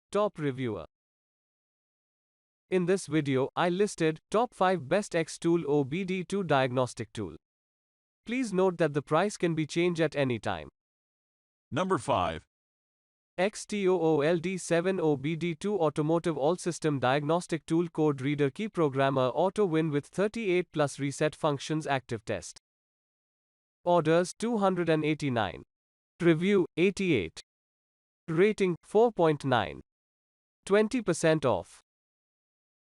Top Reviewer. In this video, I listed top 5 best Xtool OBDII diagnostic tool. Please note that the price can be changed at any time. Number 5. Xtool EZ400 OBDII Automotive All-System Diagnostic Tool Code Reader Key Programmer Auto Win with 38 plus reset functions active test. Orders 289. Review 88. Rating 4.9. 20% off.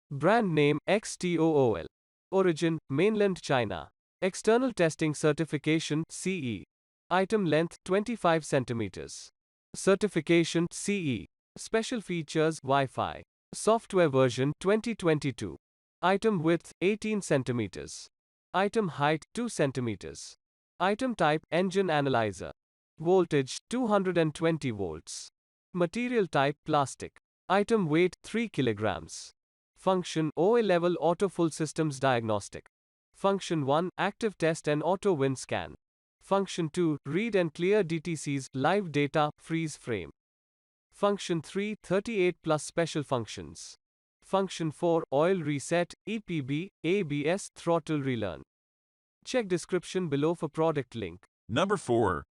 Brand name Xtool. Origin Mainland China. External testing certification CE. Item length 25 cm. Certification CE. Special features Wi-Fi. Software version 2022. Item width 18 cm. Item height 2 cm. Item type engine analyzer. Voltage 220 volts. Material type plastic. Item weight 3 kilograms. Function OA level auto full systems diagnostic. Function 1 active test and auto win scan. Function 2 read and clear DTCs live data freeze frame. Function 3 38 plus special functions. Function 4 oil reset EPB ABS throttle relearn. Check description below for product link. Number 4.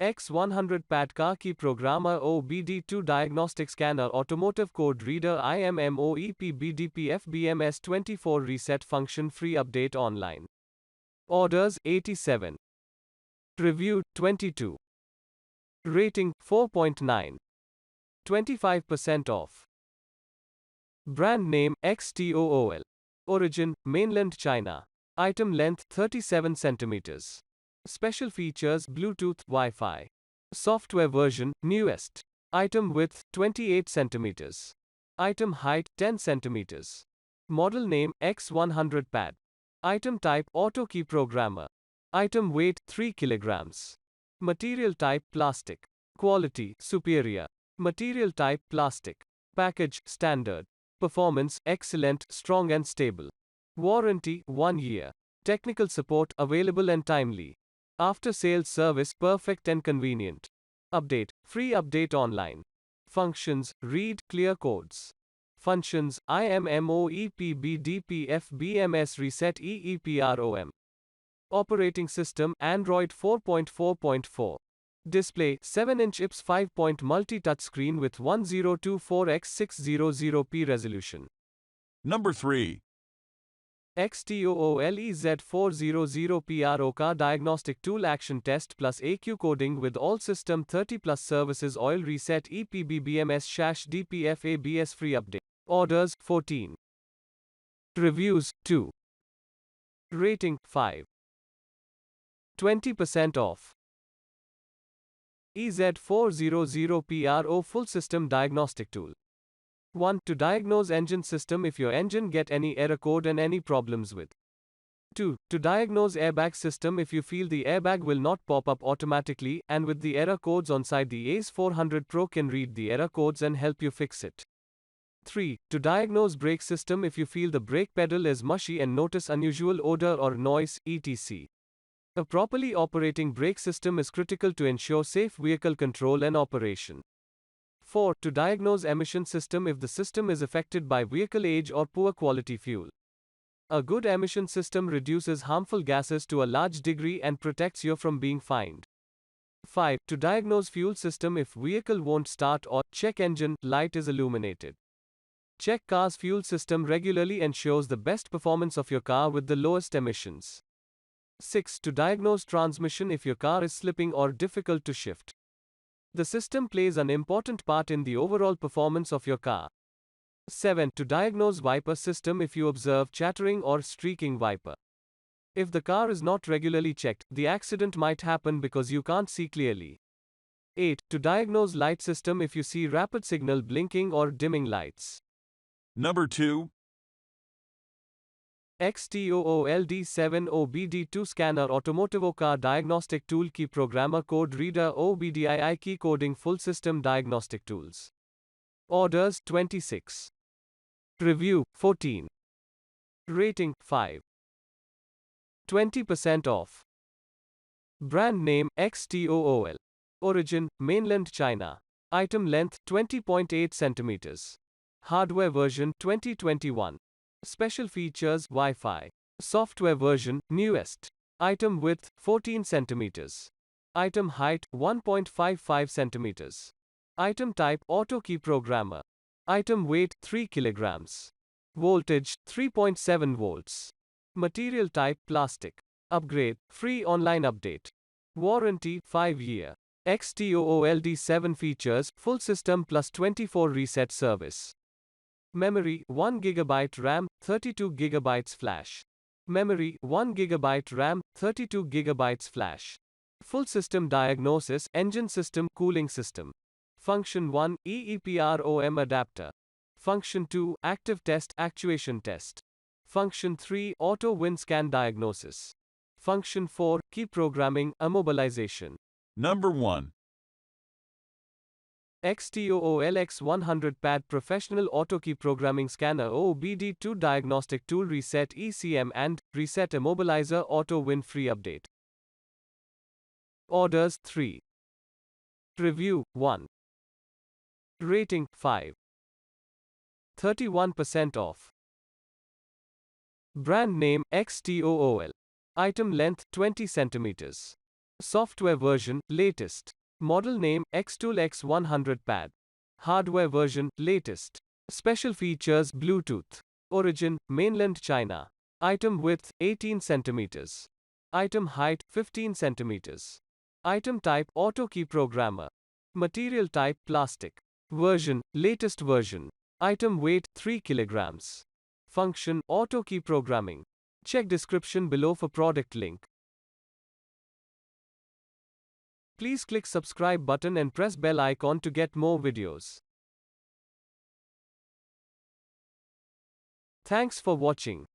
X100 Pad Car Key Programmer OBDII Diagnostic Scanner Automotive Code Reader IMMO EPBDPF BMS 24 Reset Function Free Update Online. Orders 87. Review 22. Rating 4.9. 25% off. Brand name Xtool. Origin Mainland China. Item length 37 cm. Special features Bluetooth, Wi-Fi. Software version newest. Item width 28 cm. Item height 10 cm. Model name X100 Pad. Item type auto key programmer. Item weight 3 kilograms. Material type plastic. Quality superior. Material type plastic. Package standard. Performance excellent, strong and stable. Warranty 1 year. Technical support available and timely. After sales service perfect and convenient. Update free update online. Functions read clear codes. Functions IMMO EPBDPF BMS reset EEPROM. Operating system Android 4.4.4. Display 7-inch IPS 5-point multi-touchscreen with 1024x600p resolution. Number 3. Xtool EZ400 Pro Car Diagnostic Tool Action Test plus ECU coding with all system 30 plus services oil reset EPB BMS DPF ABS free update. Orders 14. Reviews 2. Rating 5. 20% off. EZ400 Pro Full System Diagnostic Tool. 1. To diagnose engine system if your engine get any error code and any problems with. 2. To diagnose airbag system if you feel the airbag will not pop up automatically and with the error codes on side the EZ400 Pro can read the error codes and help you fix it. 3. To diagnose brake system if you feel the brake pedal is mushy and notice unusual odor or noise, etc. A properly operating brake system is critical to ensure safe vehicle control and operation. 4. To diagnose emission system if the system is affected by vehicle age or poor quality fuel. A good emission system reduces harmful gases to a large degree and protects you from being fined. 5. To diagnose fuel system if vehicle won't start or check engine light is illuminated. Check car's fuel system regularly ensures the best performance of your car with the lowest emissions. 6. To diagnose transmission if your car is slipping or difficult to shift. The system plays an important part in the overall performance of your car. 7. To diagnose wiper system if you observe chattering or streaking wiper. If the car is not regularly checked, the accident might happen because you can't see clearly. 8. To diagnose light system if you see rapid signal blinking or dimming lights. Number 2. Xtool EZ400 OBDII Scanner Automotivo Car Diagnostic Tool Key Programmer Code Reader OBDII Key Coding Full System Diagnostic Tools. Orders 26. Review 14. Rating 5. 20% off. Brand name Xtool. Origin Mainland China. Item length 20.8 centimeters. Hardware version 2021. Special features Wi-Fi. Software version newest. Item width 14 centimeters. Item height 1.55 centimeters. Item type auto key programmer. Item weight 3 kilograms. Voltage 3.7 volts. Material type plastic. Upgrade free online update. Warranty 5-year. Xtool 7 features full system plus 24 reset service. Memory 1 GB RAM, 32 GB flash. Memory 1 GB RAM, 32 GB flash. Full system diagnosis, engine system, cooling system. Function 1 EEPROM adapter. Function 2 active test, actuation test. Function 3 auto wind scan diagnosis. Function 4 key programming, immobilization. Number 1. Xtool X100 Pad Professional Auto Key Programming Scanner OBDII Diagnostic Tool Reset ECM and Reset Immobilizer Auto Win Free Update. Orders 3. Review 1. Rating 5. 31% off. Brand name Xtool. Item length 20 centimeters. Software version latest. Model name Xtool X100 Pad. Hardware version latest. Special features Bluetooth. Origin mainland China. Item width 18 centimeters. Item height 15 centimeters. Item type auto key programmer. Material type plastic. Version latest version. Item weight 3 kilograms. Function auto key programming. Check description below for product link. Please click subscribe button and press bell icon to get more videos. Thanks for watching.